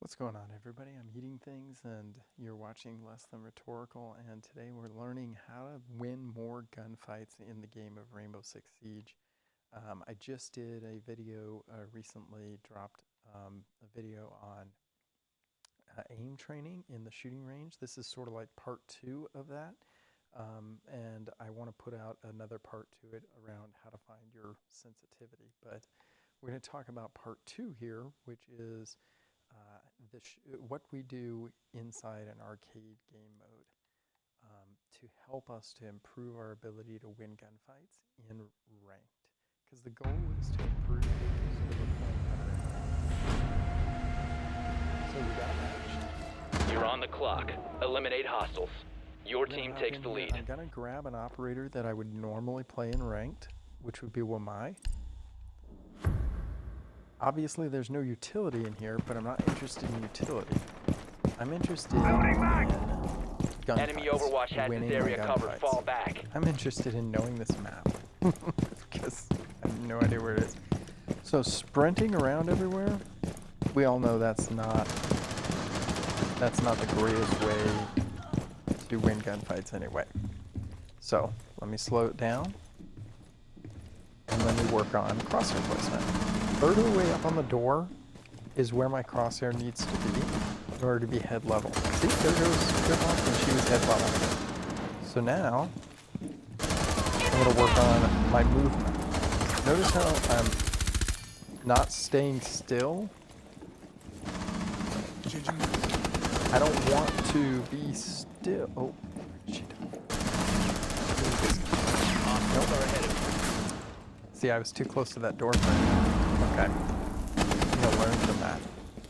What's going on, everybody? I'm eating things, and you're watching Less Than Rhetorical, and today we're learning how to win more gunfights in the game of Rainbow Six Siege. I just did a video, recently dropped a video on aim training in the shooting range. This is sort of like part 2 of that, and I want to put out another part to it around how to find your sensitivity. But we're going to talk about part 2 here, which is what we do inside an arcade game mode to help us to improve our ability to win gunfights in ranked. Because the goal is to improve so that we're playing better. So we got a match. You're on the clock. Eliminate hostiles. Your team takes the lead. I'm going to grab an operator that I would normally play in ranked, which would be Wamai. Obviously, there's no utility in here, but I'm not interested in utility. I'm interested in gunfights. Enemy Overwatch has this area covered. Fall back. I'm interested in knowing this map because I have no idea where it is. So sprinting around everywhere, we all know that's not the greatest way to win gunfights anyway. So let me slow it down and let me work on crosshair placement. Further way up on the door is where my crosshair needs to be in order to be head level. See, there goes Goodluck, and she was head level. So now, I'm going to work on my movement. Notice how I'm not staying still. I don't want to be still. Oh, shit. Nope. See, I was too close to that door frame. Okay. I'm gonna learn from that.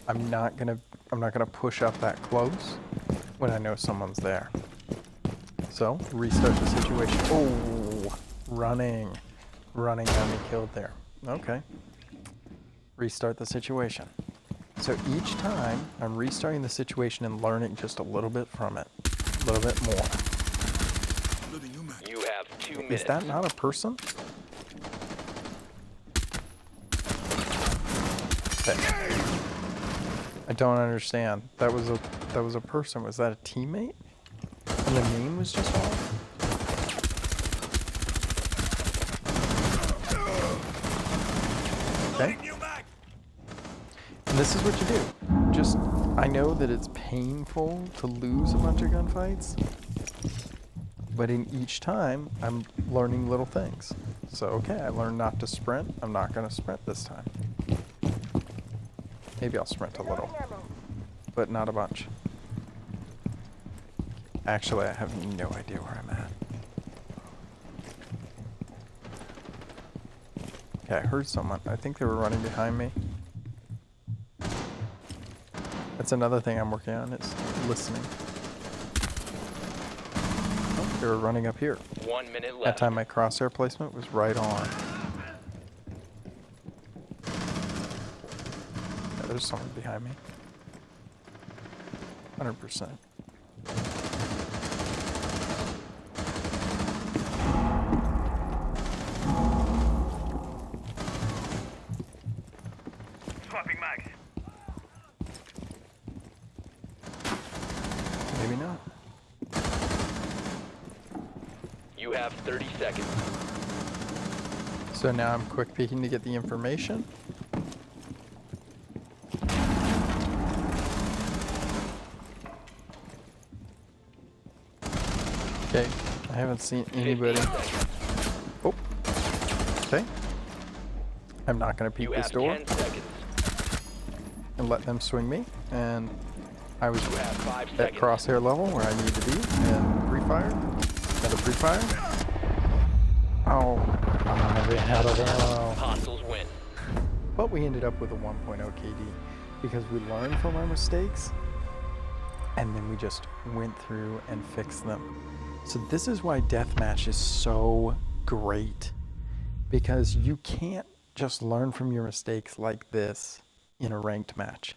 I'm not gonna push up that close when I know someone's there. So restart the situation. Oh, running got me killed there. Okay. Restart the situation. So each time I'm restarting the situation and learning just a little bit from it, a little bit more. You have 2 minutes. Is that not a person? I don't understand. That was a person. Was that a teammate? And the name was just off? Okay. And this is what you do. I know that it's painful to lose a bunch of gunfights, but in each time, I'm learning little things. So, okay, I learned not to sprint. I'm not going to sprint this time. Maybe I'll sprint a little, but not a bunch. Actually, I have no idea where I'm at. Okay, I heard someone. I think they were running behind me. That's another thing I'm working on, is listening. Oh, they were running up here. 1 minute left. That time my crosshair placement was right on. There's someone behind me. 100%. Swapping mags. Maybe not. You have 30 seconds. So now I'm quick peeking to get the information. Okay, I haven't seen anybody. Oh, okay. I'm not going to peek this door and let them swing me. And I was at crosshair level where I need to be. And pre-fire. Another pre-fire. Oh, we had a arrow. Hostiles win. But we ended up with a 1.0 KD because we learned from our mistakes and then we just went through and fixed them. So this is why deathmatch is so great, because you can't just learn from your mistakes like this in a ranked match.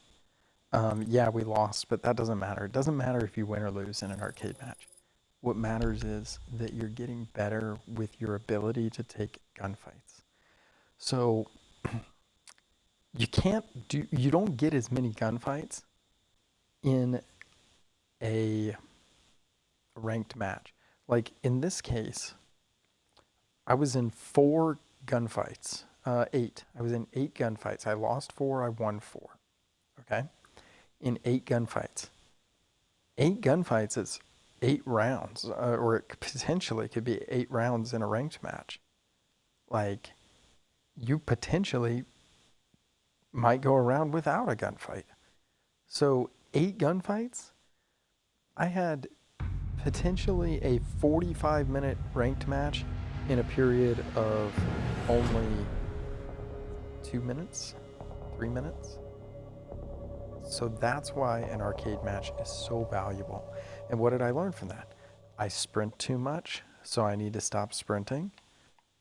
Yeah, we lost, but that doesn't matter. It doesn't matter if you win or lose in an arcade match. What matters is that you're getting better with your ability to take gunfights. So you don't get as many gunfights in a ranked match. Like in this case, I was in 4 gunfights. 8. I was in 8 gunfights. I lost 4, I won 4. Okay? In 8 gunfights. 8 gunfights is 8 rounds, or it potentially could be 8 rounds in a ranked match. Like, you potentially might go around without a gunfight. So 8 gunfights, I had potentially a 45-minute ranked match in a period of only 2 minutes, 3 minutes. So that's why an arcade match is so valuable. And what did I learn from that? I sprint too much, so I need to stop sprinting.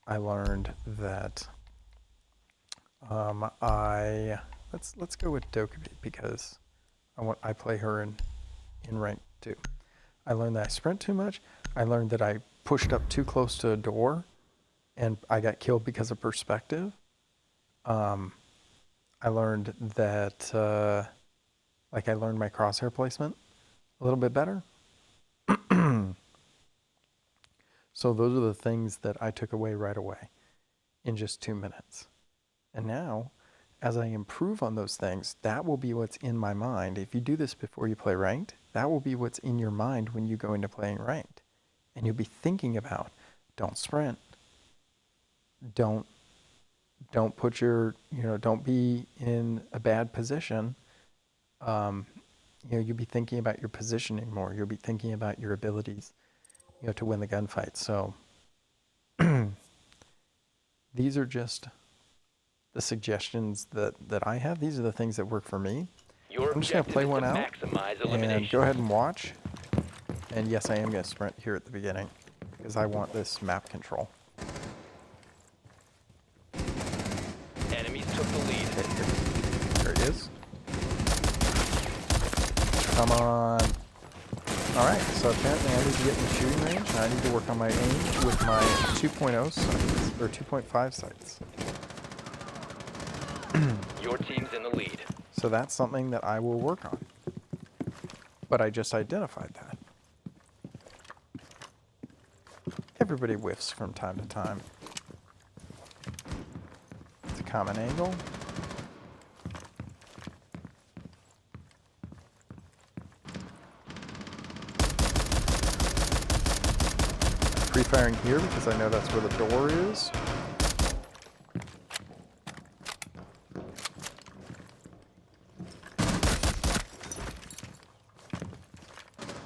I learned that let's go with Dokkaebi because I play her in rank 2. I learned that I sprint too much. I learned that I pushed up too close to a door and I got killed because of perspective. I learned that I learned my crosshair placement a little bit better. So those are the things that I took away right away in just 2 minutes. And now, as I improve on those things, that will be what's in my mind. If you do this before you play ranked, that will be what's in your mind when you go into playing ranked. And you'll be thinking about, don't sprint. Don't put your, don't be in a bad position. You'll be thinking about your positioning more. You'll be thinking about your abilities, to win the gunfight. So these are just the suggestions that I have. These are the things that work for me. I'm just going to play one out and go ahead and watch. And yes, I am going to sprint here at the beginning because I want this map control. Enemies took the lead. Okay, there it is. Come on. Alright, so apparently I need to get in the shooting range, and I need to work on my aim with my 2.0 sights, or 2.5 sights. Your team's in the lead. So that's something that I will work on. But I just identified that. Everybody whiffs from time to time. It's a common angle. Pre-firing here because I know that's where the door is.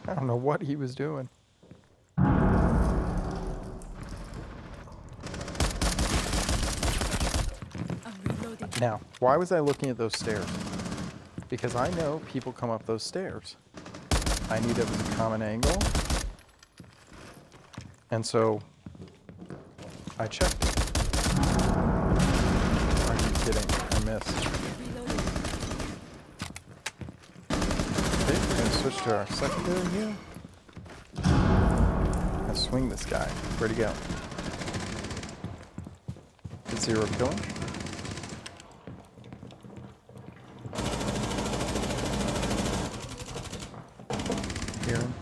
I don't know what he was doing. Now, why was I looking at those stairs? Because I know people come up those stairs. I knew that was a common angle. And so I checked it. Are you kidding? I missed. Okay, we're going to switch to our secondary here. Let's swing this guy. Where'd he go? Did 0 kill him? Hear him?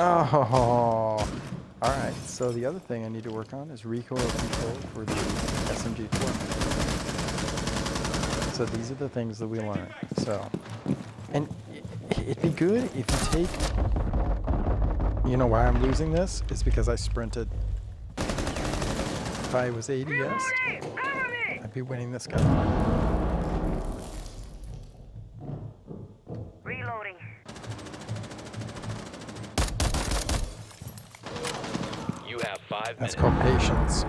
Oh, alright, so the other thing I need to work on is recoil control for the SMG4. So these are the things that we learn. So, and it'd be good if you take, why I'm losing this is because I sprinted. If I was ADS, I'd be winning this gun. That's called patience.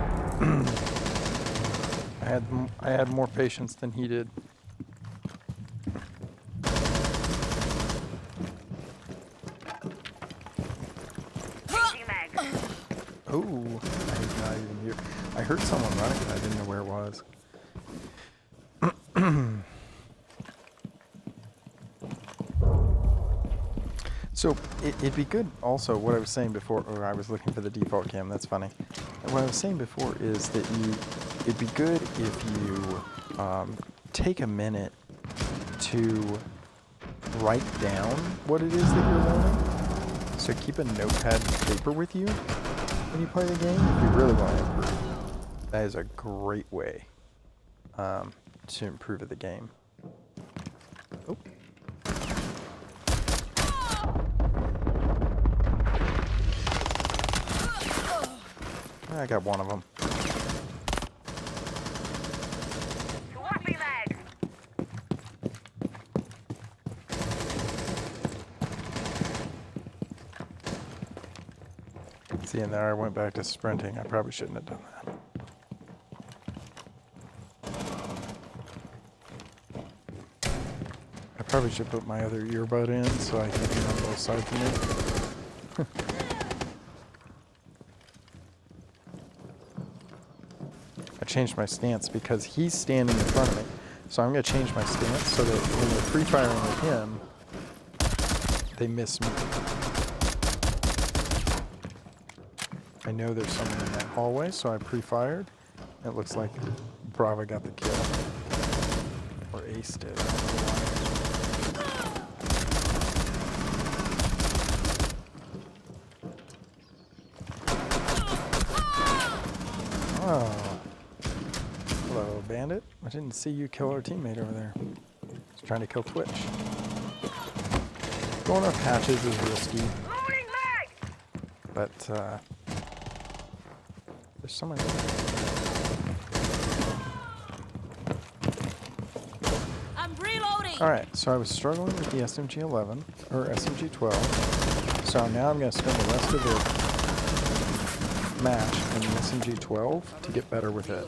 I had more patience than he did. Oh, he's not even here. I heard someone running, but I didn't know where it was. So it'd be good also, what I was saying before, or I was looking for the default cam, that's funny. What I was saying before is that it'd be good if you take a minute to write down what it is that you're learning. So keep a notepad and paper with you when you play the game if you really want to improve. That is a great way to improve at the game. Oh. I got one of them. See, and there I went back to sprinting. I probably shouldn't have done that. I probably should put my other earbud in so I can be on both sides of me. I changed my stance because he's standing in front of me. So I'm going to change my stance so that when they're free firing with him, they miss me. I know there's someone in that hallway, so I pre-fired. It looks like Bravo got the kill. Or Ace did. Oh. Hello, Bandit. I didn't see you kill our teammate over there. He's trying to kill Twitch. Going off hatches is risky. But, there's someone in there. I'm reloading. Alright, so I was struggling with the SMG-11, or SMG-12. So now I'm going to spend the rest of the match in the SMG-12 to get better with it.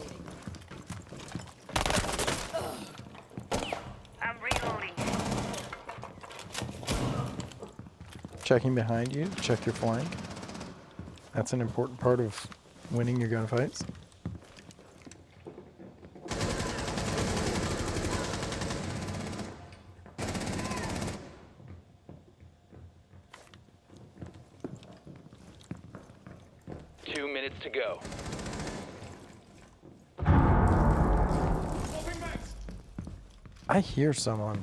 I'm reloading. Checking behind you, check your flank. That's an important part of winning your gunfights. To go. I hear someone.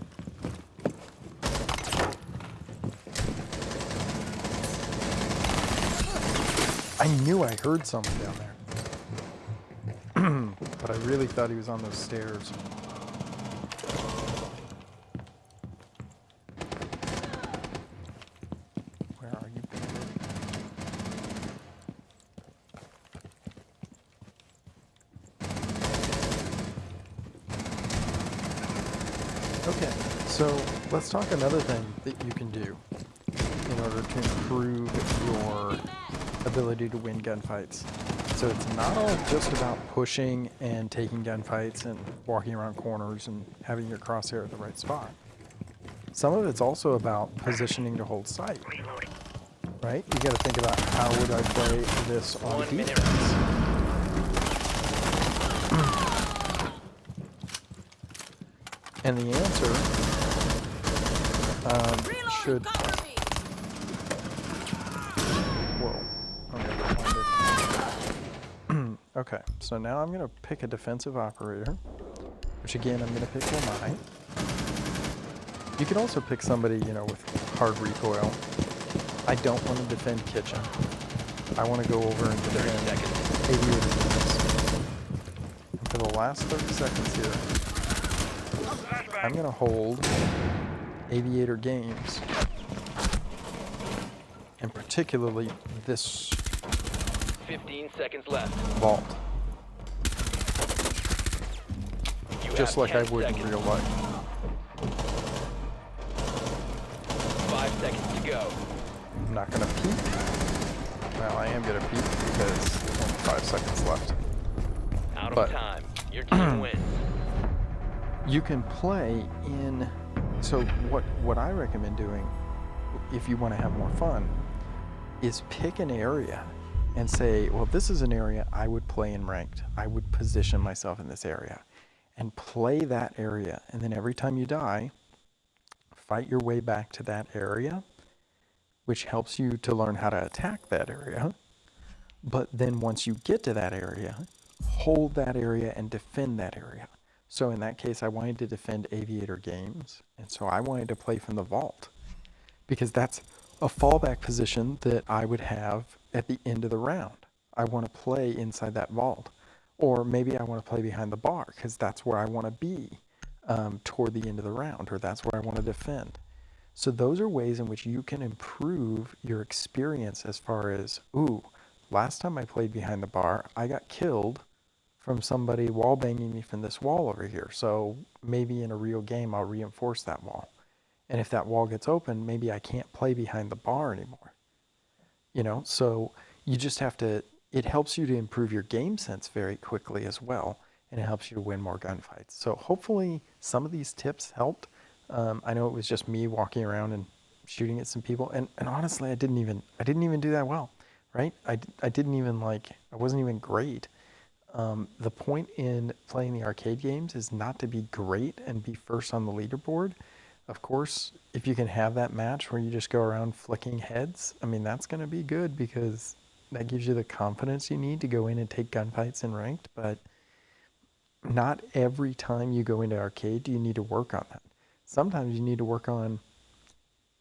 I knew I heard someone down there. But I really thought he was on those stairs. Where are you, Bandit? Okay, so let's talk another thing that you can do in order to improve your ability to win gunfights. So it's not all just about pushing and taking gunfights and walking around corners and having your crosshair at the right spot. Some of it's also about positioning to hold sight, right? You got to think about how would I play this on defense. And the answer should. Whoa. Okay, so now I'm going to pick a defensive operator, which again, I'm going to pick Lamai. You can also pick somebody, you know, with hard recoil. I don't want to defend kitchen. I want to go over and defend aviator units. And for the last 30 seconds here, I'm going to hold aviator games. And particularly this 15 seconds left. vault. You Just have like I 10 would seconds. in real life. 5 seconds to go. I'm not going to peek. Well, I am going to peek because there's only 5 seconds left. Out But- of time. Your team wins. You can play in, so what I recommend doing if you want to have more fun is pick an area and say, well, this is an area I would play in ranked. I would position myself in this area and play that area. And then every time you die, fight your way back to that area which helps you to learn how to attack that area. But then once you get to that area, hold that area and defend that area. So in that case, I wanted to defend Aviator Games, and so I wanted to play from the vault because that's a fallback position that I would have at the end of the round. I want to play inside that vault, or maybe I want to play behind the bar because that's where I want to be toward the end of the round, or that's where I want to defend. So those are ways in which you can improve your experience as far as, ooh, last time I played behind the bar, I got killed from somebody wall banging me from this wall over here. So maybe in a real game, I'll reinforce that wall. And if that wall gets open, maybe I can't play behind the bar anymore. So you just have to, it helps you to improve your game sense very quickly as well. And it helps you to win more gunfights. So hopefully some of these tips helped. I know it was just me walking around and shooting at some people. And honestly, I didn't even do that well, right? I didn't even I wasn't even great. The point in playing the arcade games is not to be great and be first on the leaderboard. Of course, if you can have that match where you just go around flicking heads, I mean, that's going to be good because that gives you the confidence you need to go in and take gunfights in ranked. But not every time you go into arcade do you need to work on that. Sometimes you need to work on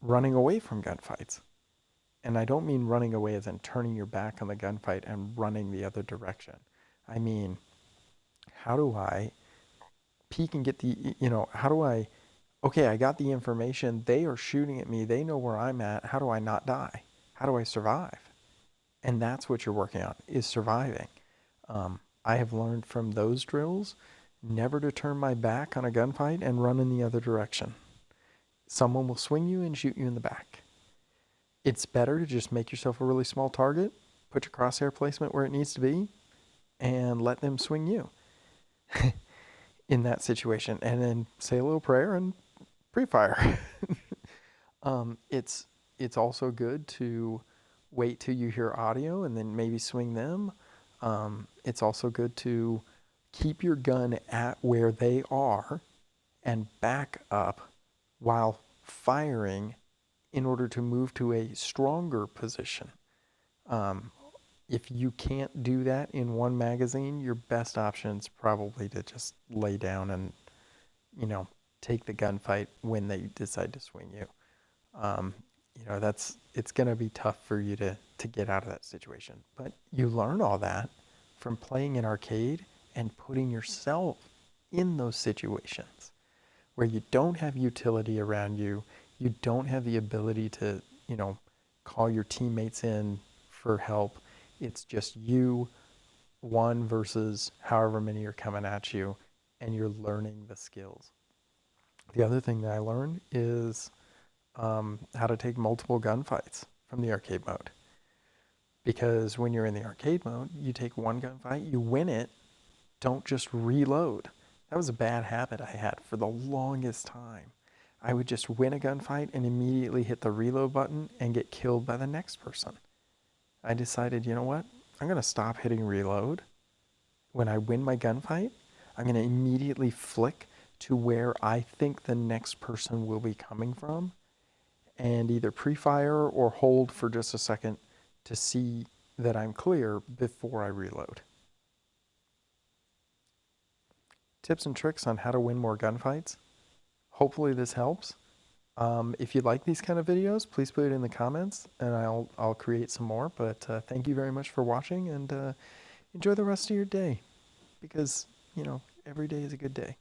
running away from gunfights. And I don't mean running away as in turning your back on the gunfight and running the other direction. I mean, how do I peek and get okay, I got the information. They are shooting at me. They know where I'm at. How do I not die? How do I survive? And that's what you're working on, is surviving. I have learned from those drills never to turn my back on a gunfight and run in the other direction. Someone will swing you and shoot you in the back. It's better to just make yourself a really small target, put your crosshair placement where it needs to be, and let them swing you in that situation. And then say a little prayer and pre-fire. It's also good to wait till you hear audio and then maybe swing them. It's also good to keep your gun at where they are and back up while firing in order to move to a stronger position. If you can't do that in one magazine, your best option is probably to just lay down and, take the gunfight when they decide to swing you. It's going to be tough for you to get out of that situation. But you learn all that from playing an arcade and putting yourself in those situations where you don't have utility around you, you don't have the ability to, call your teammates in for help. It's just you, one versus however many are coming at you, and you're learning the skills. The other thing that I learned is how to take multiple gunfights from the arcade mode. Because when you're in the arcade mode, you take one gunfight, you win it, don't just reload. That was a bad habit I had for the longest time. I would just win a gunfight and immediately hit the reload button and get killed by the next person. I decided, you know what? I'm going to stop hitting reload. When I win my gunfight, I'm going to immediately flick to where I think the next person will be coming from and either pre-fire or hold for just a second to see that I'm clear before I reload. Tips and tricks on how to win more gunfights. Hopefully this helps. If you like these kind of videos, please put it in the comments and I'll create some more. But thank you very much for watching and enjoy the rest of your day because, every day is a good day.